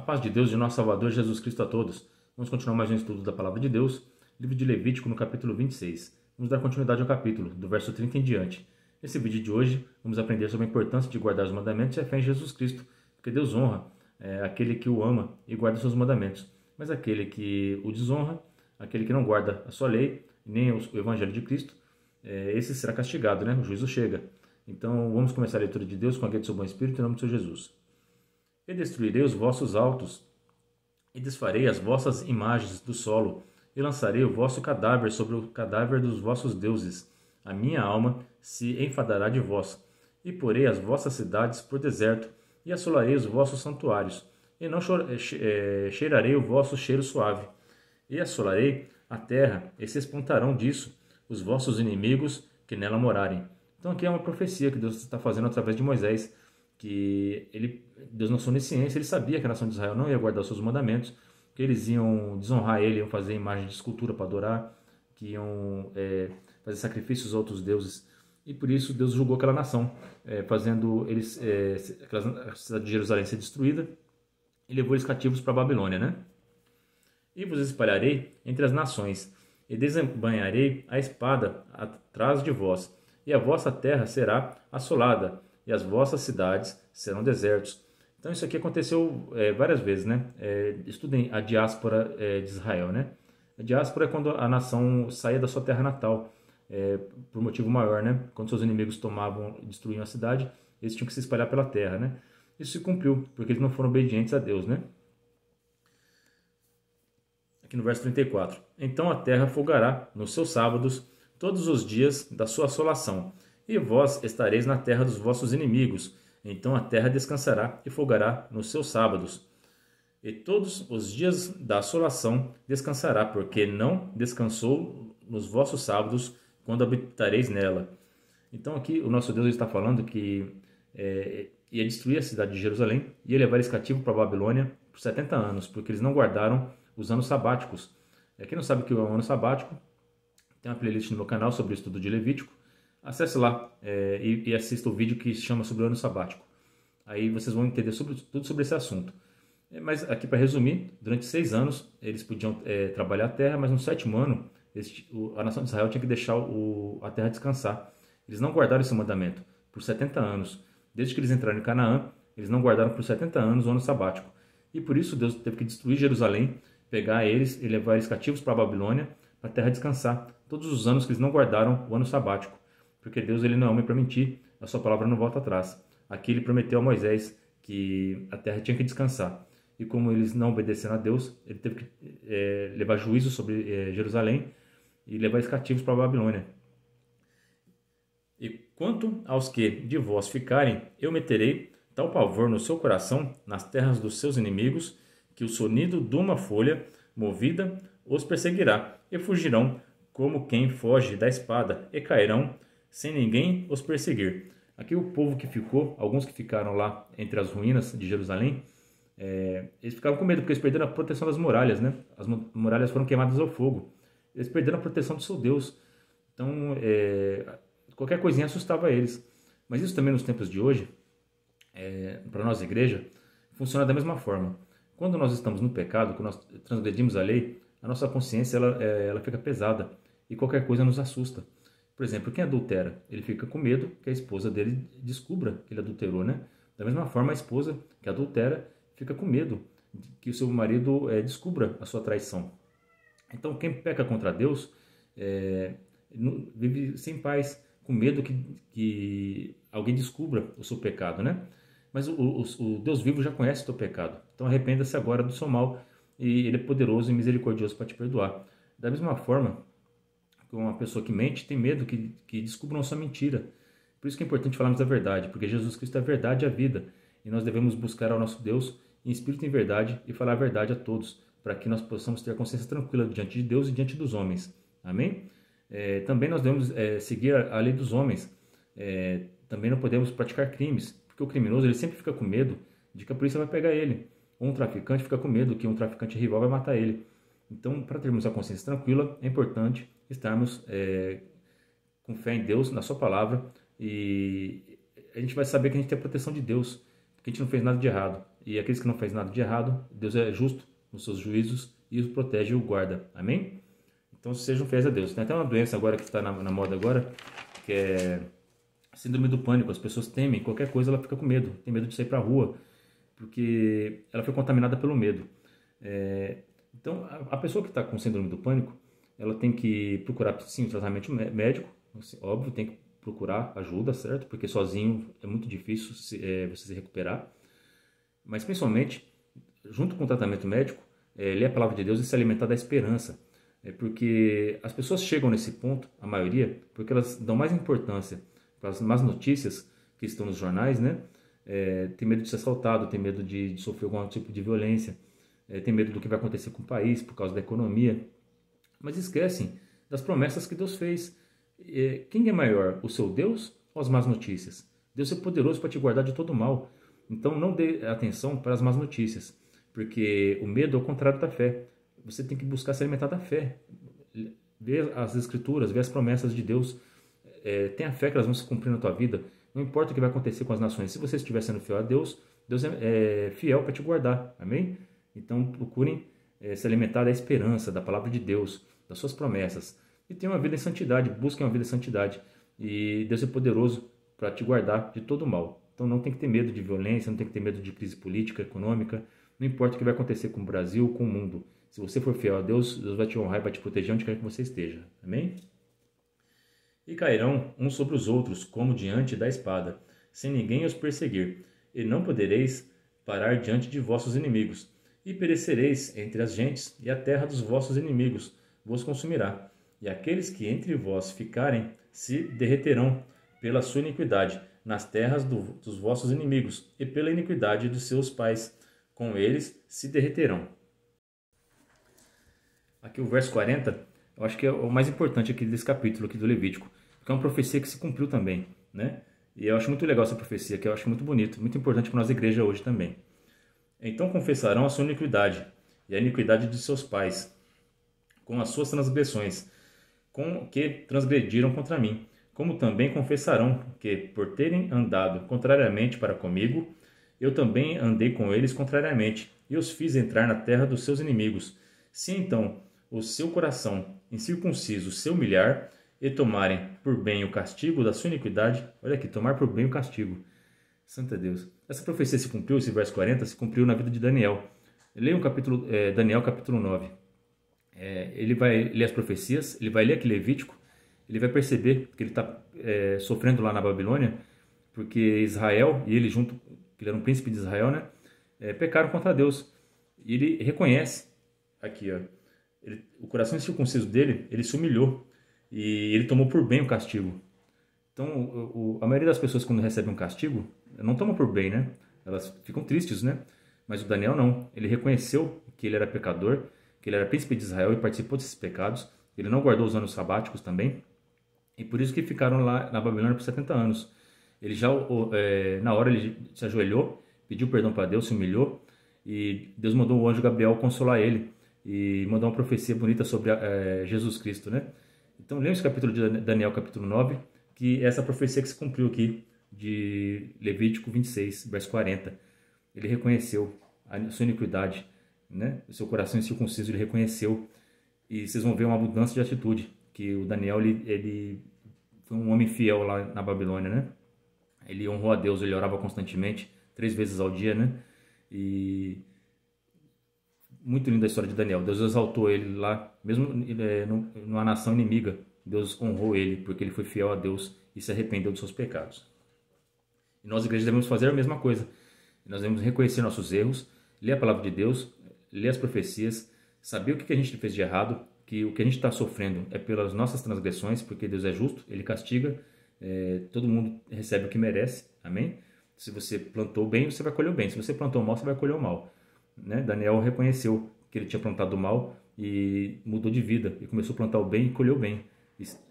A paz de Deus, de nosso Salvador Jesus Cristo a todos. Vamos continuar mais um estudo da Palavra de Deus, livro de Levítico, no capítulo 26. Vamos dar continuidade ao capítulo, do verso 30 em diante. Nesse vídeo de hoje, vamos aprender sobre a importância de guardar os mandamentos e a fé em Jesus Cristo, porque Deus honra aquele que o ama e guarda os seus mandamentos, mas aquele que o desonra, aquele que não guarda a sua lei, nem o Evangelho de Cristo, esse será castigado, né? O juízo chega. Então, vamos começar a leitura de Deus com a guia do seu bom Espírito, em nome do Senhor Jesus. E destruirei os vossos altos, e desfarei as vossas imagens do solo, e lançarei o vosso cadáver sobre o cadáver dos vossos deuses. A minha alma se enfadará de vós, e porei as vossas cidades por deserto, e assolarei os vossos santuários, e não cheirarei o vosso cheiro suave. E assolarei a terra, e se espantarão disso os vossos inimigos que nela morarem. Então aqui é uma profecia que Deus está fazendo através de Moisés, que Deus na sua onisciência, ele sabia que a nação de Israel não ia guardar os seus mandamentos, que eles iam desonrar ele, iam fazer imagem de escultura para adorar, que iam fazer sacrifícios a outros deuses. E por isso Deus julgou aquela nação, fazendo a cidade de Jerusalém ser destruída, e levou eles cativos para a Babilônia, né? E vos espalharei entre as nações, e desembainharei a espada atrás de vós, e a vossa terra será assolada, e as vossas cidades serão desertos. Então isso aqui aconteceu várias vezes, né? Estudem a diáspora de Israel, né? A diáspora é quando a nação saía da sua terra natal, por motivo maior, né? Quando seus inimigos tomavam e destruíam a cidade, eles tinham que se espalhar pela terra, né? Isso se cumpriu, porque eles não foram obedientes a Deus, né? Aqui no verso 34. Então a terra folgará nos seus sábados todos os dias da sua assolação, e vós estareis na terra dos vossos inimigos. Então a terra descansará e folgará nos seus sábados. E todos os dias da assolação descansará, porque não descansou nos vossos sábados, quando habitareis nela. Então aqui o nosso Deus está falando que ia destruir a cidade de Jerusalém, ia levar eles cativo para a Babilônia por 70 anos, porque eles não guardaram os anos sabáticos. Quem não sabe o que é um ano sabático, tem uma playlist no meu canal sobre o estudo de Levítico. Acesse lá e assista o vídeo que se chama sobre o ano sabático. Aí vocês vão entender tudo sobre esse assunto. Mas aqui para resumir, durante 6 anos eles podiam trabalhar a terra, mas no 7º ano a nação de Israel tinha que deixar a terra descansar. Eles não guardaram esse mandamento por 70 anos. Desde que eles entraram em Canaã, eles não guardaram por 70 anos o ano sabático. E por isso Deus teve que destruir Jerusalém, pegar eles e levar eles cativos para a Babilônia, para a terra descansar. Todos os anos que eles não guardaram o ano sabático. Porque Deus ele não é homem para mentir, a sua palavra não volta atrás. Aqui ele prometeu a Moisés que a terra tinha que descansar. E como eles não obedeceram a Deus, ele teve que levar juízo sobre Jerusalém e levar eles cativos para a Babilônia. E quanto aos que de vós ficarem, eu meterei tal pavor no seu coração, nas terras dos seus inimigos, que o sonido de uma folha movida os perseguirá, e fugirão como quem foge da espada, e cairão sem ninguém os perseguir. Aqui o povo que ficou, alguns que ficaram lá entre as ruínas de Jerusalém, eles ficavam com medo, porque eles perderam a proteção das muralhas, né? As muralhas foram queimadas ao fogo. Eles perderam a proteção do seu Deus. Então, qualquer coisinha assustava eles. Mas isso também nos tempos de hoje, para nós, igreja, funciona da mesma forma. Quando nós estamos no pecado, quando nós transgredimos a lei, a nossa consciência ela fica pesada e qualquer coisa nos assusta. Por exemplo, quem adultera, ele fica com medo que a esposa dele descubra que ele adulterou, né? Da mesma forma, a esposa que adultera fica com medo de que o seu marido descubra a sua traição. Então, quem peca contra Deus vive sem paz, com medo que alguém descubra o seu pecado, né? Mas o Deus vivo já conhece o teu pecado. Então, arrependa-se agora do seu mal e Ele é poderoso e misericordioso para te perdoar. Da mesma forma, uma pessoa que mente tem medo que descubram a sua mentira. Por isso que é importante falarmos a verdade, porque Jesus Cristo é a verdade e a vida. E nós devemos buscar ao nosso Deus em espírito e em verdade e falar a verdade a todos, para que nós possamos ter a consciência tranquila diante de Deus e diante dos homens. Amém? Também nós devemos seguir a lei dos homens. Também não podemos praticar crimes, porque o criminoso ele sempre fica com medo de que a polícia vai pegar ele. Ou um traficante fica com medo que um traficante rival vai matar ele. Então, para termos a consciência tranquila, é importante estarmos com fé em Deus, na sua palavra, e a gente vai saber que a gente tem a proteção de Deus, porque a gente não fez nada de errado. e aqueles que não fazem nada de errado, Deus é justo nos seus juízos e os protege e o guarda. Amém? Então sejam fiéis a Deus. Tem até uma doença agora que está na moda agora, que é síndrome do pânico. As pessoas temem qualquer coisa, ela fica com medo, tem medo de sair para a rua, porque ela foi contaminada pelo medo. Então a pessoa que está com síndrome do pânico, ela tem que procurar sim um tratamento médico, óbvio, tem que procurar ajuda, certo? Porque sozinho é muito difícil você se recuperar. Mas principalmente, junto com o tratamento médico, ler a palavra de Deus e se alimentar da esperança. Porque as pessoas chegam nesse ponto, a maioria, porque elas dão mais importância para as más notícias que estão nos jornais, né? Tem medo de ser assaltado, tem medo de sofrer algum tipo de violência, tem medo do que vai acontecer com o país por causa da economia. Mas esquecem das promessas que Deus fez. Quem é maior, o seu Deus ou as más notícias? Deus é poderoso para te guardar de todo mal. Então não dê atenção para as más notícias, porque o medo é o contrário da fé. Você tem que buscar se alimentar da fé, ver as escrituras, ver as promessas de Deus. Tenha fé que elas vão se cumprir na tua vida. Não importa o que vai acontecer com as nações. Se você estiver sendo fiel a Deus, Deus é fiel para te guardar. Amém? Então procurem se alimentar da esperança, da palavra de Deus, das suas promessas. E tenham uma vida em santidade, busquem uma vida em santidade. E Deus é poderoso para te guardar de todo mal. Então não tem que ter medo de violência, não tem que ter medo de crise política, econômica. Não importa o que vai acontecer com o Brasil, com o mundo. Se você for fiel a Deus, Deus vai te honrar e vai te proteger onde quer que você esteja. Amém? E cairão uns sobre os outros, como diante da espada, sem ninguém os perseguir. E não podereis parar diante de vossos inimigos. E perecereis entre as gentes, e a terra dos vossos inimigos vos consumirá. E aqueles que entre vós ficarem se derreterão pela sua iniquidade nas terras dos vossos inimigos, e pela iniquidade dos seus pais, com eles se derreterão. Aqui o verso 40, eu acho que é o mais importante aqui desse capítulo aqui do Levítico, porque é uma profecia que se cumpriu também, né? E eu acho muito legal essa profecia, que eu acho muito bonito, muito importante para nós igreja hoje também. Então confessarão a sua iniquidade e a iniquidade de seus pais, com as suas transgressões, com que transgrediram contra mim, como também confessarão que, por terem andado contrariamente para comigo, eu também andei com eles contrariamente, e os fiz entrar na terra dos seus inimigos. Se então o seu coração incircunciso se humilhar, e tomarem por bem o castigo da sua iniquidade, olha aqui, tomar por bem o castigo. Santo Deus. Essa profecia se cumpriu, esse verso 40, se cumpriu na vida de Daniel. Leia um capítulo, Daniel capítulo 9. Ele vai ler as profecias, ele vai ler aquele Levítico, ele vai perceber que ele está sofrendo lá na Babilônia, porque Israel, e ele junto, que ele era um príncipe de Israel, né, pecaram contra Deus. E ele reconhece, aqui, ó, o coração incircunciso dele, ele se humilhou, e ele tomou por bem o castigo. Então, a maioria das pessoas, quando recebe um castigo, não toma por bem, né? Elas ficam tristes, né? Mas o Daniel não. Ele reconheceu que ele era pecador, que ele era príncipe de Israel e participou desses pecados. Ele não guardou os anos sabáticos também. E por isso que ficaram lá na Babilônia por 70 anos. Ele já, na hora, ele se ajoelhou, pediu perdão para Deus, se humilhou. E Deus mandou o anjo Gabriel consolar ele e mandou uma profecia bonita sobre Jesus Cristo, né? Então, leia esse capítulo de Daniel, capítulo 9, que é essa profecia que se cumpriu aqui, de Levítico 26, verso 40. Ele reconheceu a sua iniquidade, né? O seu coração incircunciso, ele reconheceu. E vocês vão ver uma mudança de atitude, que o Daniel, ele foi um homem fiel lá na Babilônia, né? Ele honrou a Deus, ele orava constantemente, 3 vezes ao dia, né? E muito linda a história de Daniel. Deus exaltou ele lá, mesmo numa nação inimiga. Deus honrou ele, porque ele foi fiel a Deus e se arrependeu dos seus pecados. E nós, igrejas, devemos fazer a mesma coisa. Nós devemos reconhecer nossos erros, ler a palavra de Deus, ler as profecias, saber o que a gente fez de errado, que o que a gente está sofrendo é pelas nossas transgressões, porque Deus é justo, Ele castiga, todo mundo recebe o que merece, amém? Se você plantou bem, você vai colher o bem. Se você plantou mal, você vai colher o mal. Né? Daniel reconheceu que ele tinha plantado o mal e mudou de vida, e começou a plantar o bem e colheu o bem.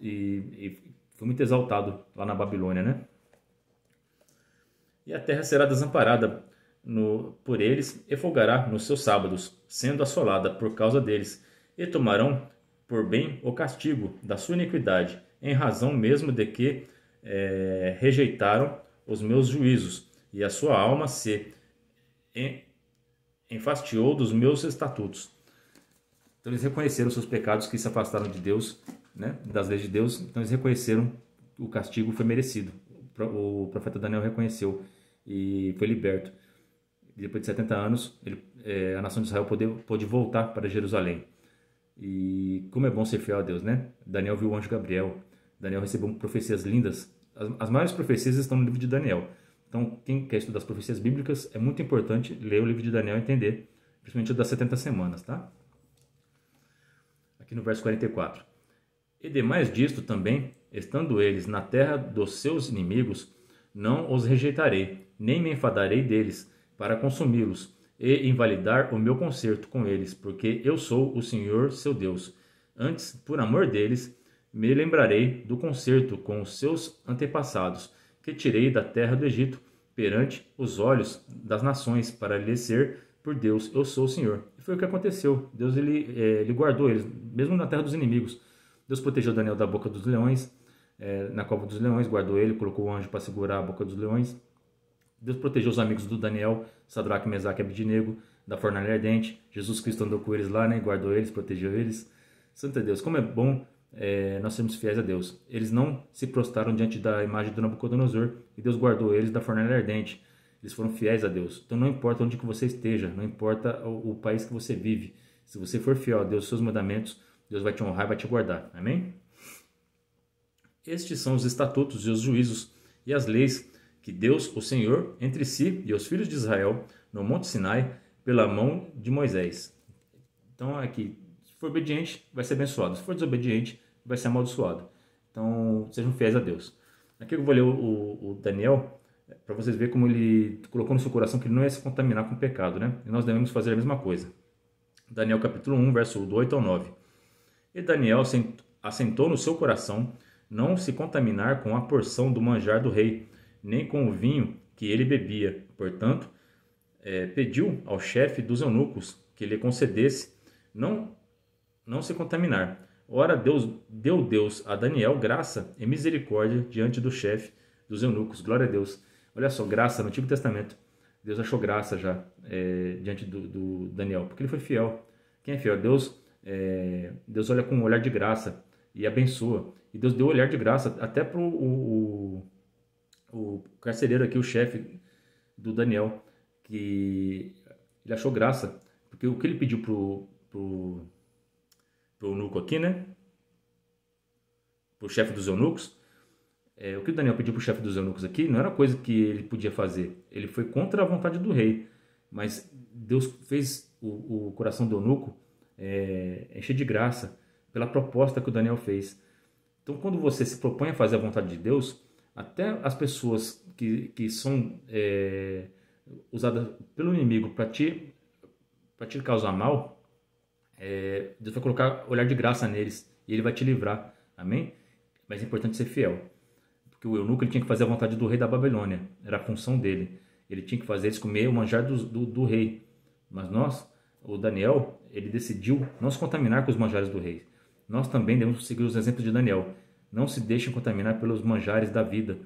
E foi muito exaltado lá na Babilônia, né? E a terra será desamparada por eles e folgará nos seus sábados, sendo assolada por causa deles, e tomarão por bem o castigo da sua iniquidade, em razão mesmo de que rejeitaram os meus juízos, e a sua alma se enfastiou dos meus estatutos. Então eles reconheceram seus pecados, que se afastaram de Deus, né, das leis de Deus. Então eles reconheceram que o castigo foi merecido. O profeta Daniel reconheceu e foi liberto. E depois de 70 anos, a nação de Israel pôde voltar para Jerusalém. E como é bom ser fiel a Deus, né? Daniel viu o anjo Gabriel. Daniel recebeu profecias lindas. As maiores profecias estão no livro de Daniel. Então, quem quer estudar as profecias bíblicas, é muito importante ler o livro de Daniel e entender, principalmente o das 70 semanas, tá? Aqui no verso 44. E demais disto também, estando eles na terra dos seus inimigos, não os rejeitarei, nem me enfadarei deles, para consumi-los, e invalidar o meu concerto com eles, porque eu sou o Senhor seu Deus. Antes, por amor deles, me lembrarei do concerto com os seus antepassados, que tirei da terra do Egito, perante os olhos das nações, para lhes ser por Deus, eu sou o Senhor. E foi o que aconteceu. Deus ele guardou eles, mesmo na terra dos inimigos. Deus protegeu Daniel da boca dos leões, na cova dos leões, guardou ele, colocou o anjo para segurar a boca dos leões. Deus protegeu os amigos do Daniel, Sadraque, Mesaque e Abednego, da fornalha ardente. Jesus Cristo andou com eles lá, né? Guardou eles, protegeu eles. Santo Deus, como é bom nós sermos fiéis a Deus. Eles não se prostraram diante da imagem do Nabucodonosor e Deus guardou eles da fornalha ardente. Eles foram fiéis a Deus. Então não importa onde que você esteja, não importa o país que você vive. Se você for fiel a Deus, seus mandamentos, Deus vai te honrar e vai te guardar. Amém? Estes são os estatutos e os juízos e as leis que Deus, o Senhor, entre si e os filhos de Israel, no Monte Sinai, pela mão de Moisés. Então aqui, se for obediente, vai ser abençoado. Se for desobediente, vai ser amaldiçoado. Então sejam fiéis a Deus. Aqui eu vou ler o Daniel, para vocês verem como ele colocou no seu coração que ele não ia se contaminar com o pecado, né? E nós devemos fazer a mesma coisa. Daniel capítulo 1, verso do 8 ao 9. E Daniel assentou no seu coração não se contaminar com a porção do manjar do rei, nem com o vinho que ele bebia. Portanto, pediu ao chefe dos eunucos que lhe concedesse não se contaminar. Ora, deu Deus a Daniel graça e misericórdia diante do chefe dos eunucos. Glória a Deus. Olha só, graça no Antigo Testamento. Deus achou graça já diante do Daniel, porque ele foi fiel. Quem é fiel? Deus olha com um olhar de graça e abençoa. E Deus deu olhar de graça até para o carcereiro aqui, o chefe do Daniel, que ele achou graça, porque o que ele pediu pro eunuco aqui, né? Pro chefe dos eunucos, o que o Daniel pediu pro chefe dos eunucos aqui não era coisa que ele podia fazer. Ele foi contra a vontade do rei, mas Deus fez o coração do eunuco encher de graça pela proposta que o Daniel fez. Então, quando você se propõe a fazer a vontade de Deus, até as pessoas que são usadas pelo inimigo para te causar mal, Deus vai colocar olhar de graça neles e ele vai te livrar. Amém? Mas é importante ser fiel. Porque o eunuco ele tinha que fazer a vontade do rei da Babilônia. Era a função dele. Ele tinha que fazer eles comer o manjar do rei. Mas o Daniel, ele decidiu não se contaminar com os manjares do rei. Nós também devemos seguir os exemplos de Daniel. Não se deixem contaminar pelos manjares da vida,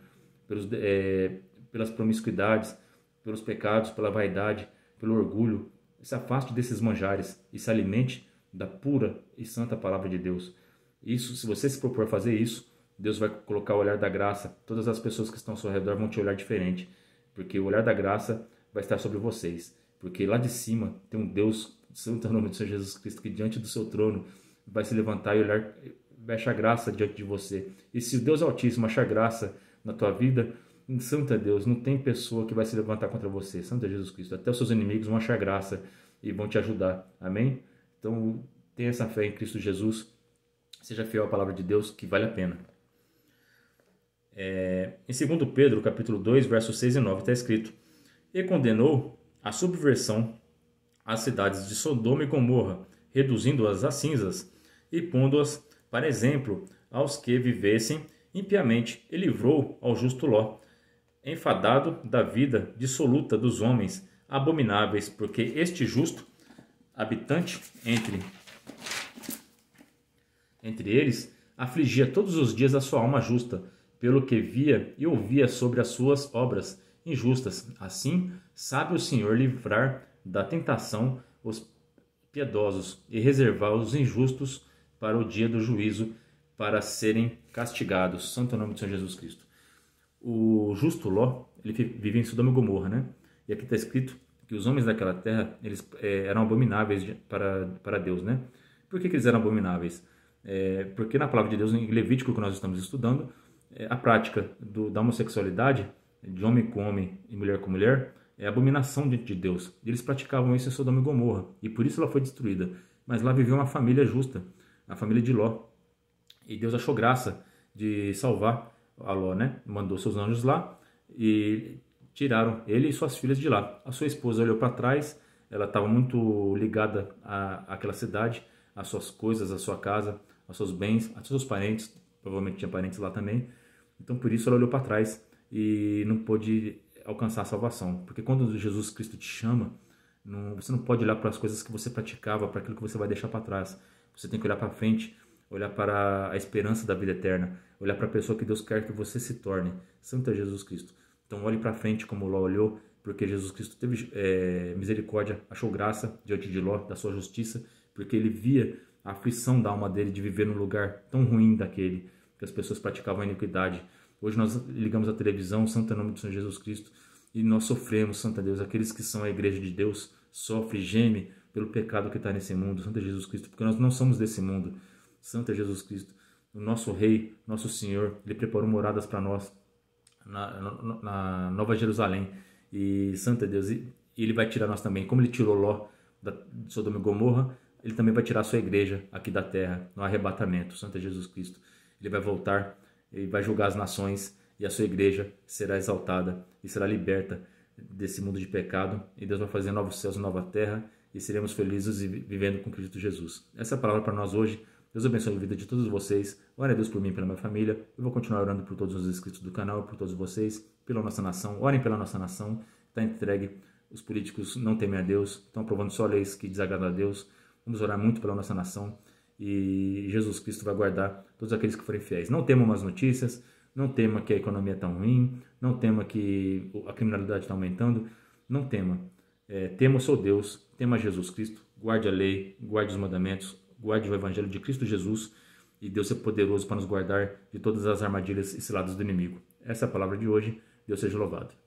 pelas promiscuidades, pelos pecados, pela vaidade, pelo orgulho. Se afaste desses manjares e se alimente da pura e santa palavra de Deus. Isso, se você se propor a fazer isso, Deus vai colocar o olhar da graça. Todas as pessoas que estão ao seu redor vão te olhar diferente, porque o olhar da graça vai estar sobre vocês. Porque lá de cima tem um Deus, santo é o nome do Senhor Jesus Cristo, que diante do seu trono vai se levantar e olhar, vai achar graça diante de você. E se o Deus Altíssimo achar graça na tua vida, santo é Deus, não tem pessoa que vai se levantar contra você. Santo é Jesus Cristo. Até os seus inimigos vão achar graça e vão te ajudar. Amém? Então, tenha essa fé em Cristo Jesus. Seja fiel à palavra de Deus, que vale a pena. Em 2 Pedro, capítulo 2, versos 6 e 9, está escrito: E condenou a subversão às cidades de Sodoma e Gomorra, reduzindo-as a cinzas e pondo-as para exemplo aos que vivessem impiamente, e livrou ao justo Ló, enfadado da vida dissoluta dos homens abomináveis, porque este justo, habitante entre eles, afligia todos os dias a sua alma justa, pelo que via e ouvia sobre as suas obras, injustas. Assim, sabe o Senhor livrar da tentação os piedosos e reservar os injustos para o dia do juízo, para serem castigados. Santo nome do Senhor Jesus Cristo. O justo Ló, ele vive em Sodoma e Gomorra, né? E aqui está escrito que os homens daquela terra, eles eram abomináveis para Deus, né? Por que eles eram abomináveis? Porque na palavra de Deus, em Levítico, que nós estamos estudando, a prática da homossexualidade, de homem com homem e mulher com mulher, é abominação diante de Deus. Eles praticavam isso em Sodoma e Gomorra, e por isso ela foi destruída. Mas lá viveu uma família justa, a família de Ló. E Deus achou graça de salvar a Ló, né? Mandou seus anjos lá e tiraram ele e suas filhas de lá. A sua esposa olhou para trás, ela estava muito ligada àquela cidade, às suas coisas, à sua casa, aos seus bens, aos seus parentes, provavelmente tinha parentes lá também. Então por isso ela olhou para trás e não pôde alcançar a salvação. Porque quando Jesus Cristo te chama, você não pode olhar para as coisas que você praticava, para aquilo que você vai deixar para trás. Você tem que olhar para frente, olhar para a esperança da vida eterna, olhar para a pessoa que Deus quer que você se torne. Santo é Jesus Cristo. Então olhe para frente como Ló olhou, porque Jesus Cristo teve misericórdia, achou graça diante de Ló, da sua justiça, porque ele via a aflição da alma dele de viver num lugar tão ruim daquele, que as pessoas praticavam a iniquidade. Hoje nós ligamos a televisão, santo é o nome do Senhor Jesus Cristo, e nós sofremos, santo é Deus, aqueles que são a igreja de Deus, sofrem, gemem pelo pecado que está nesse mundo, santo é Jesus Cristo, porque nós não somos desse mundo, santo é Jesus Cristo. O nosso Rei, nosso Senhor, Ele preparou moradas para nós na Nova Jerusalém, e santo é Deus, e Ele vai tirar nós também, como Ele tirou Ló de Sodoma e Gomorra, Ele também vai tirar a sua igreja aqui da terra, no arrebatamento, santo é Jesus Cristo. Ele vai voltar e vai julgar as nações, e a sua igreja será exaltada e será liberta desse mundo de pecado, e Deus vai fazer novos céus e nova terra, e seremos felizes vivendo com Cristo Jesus. Essa é a palavra para nós hoje. Deus abençoe a vida de todos vocês. Ore a Deus por mim e pela minha família. Eu vou continuar orando por todos os inscritos do canal, por todos vocês, pela nossa nação. Orem pela nossa nação. Está entregue. Os políticos não temem a Deus, estão aprovando só leis que desagradam a Deus. Vamos orar muito pela nossa nação. E Jesus Cristo vai guardar todos aqueles que forem fiéis. Não temam más notícias, não tema que a economia está ruim, não tema que a criminalidade está aumentando, não tema. Tema o seu Deus, tema Jesus Cristo, guarde a lei, guarde os mandamentos, guarde o Evangelho de Cristo Jesus, e Deus é poderoso para nos guardar de todas as armadilhas e ciladas do inimigo. Essa é a palavra de hoje. Deus seja louvado.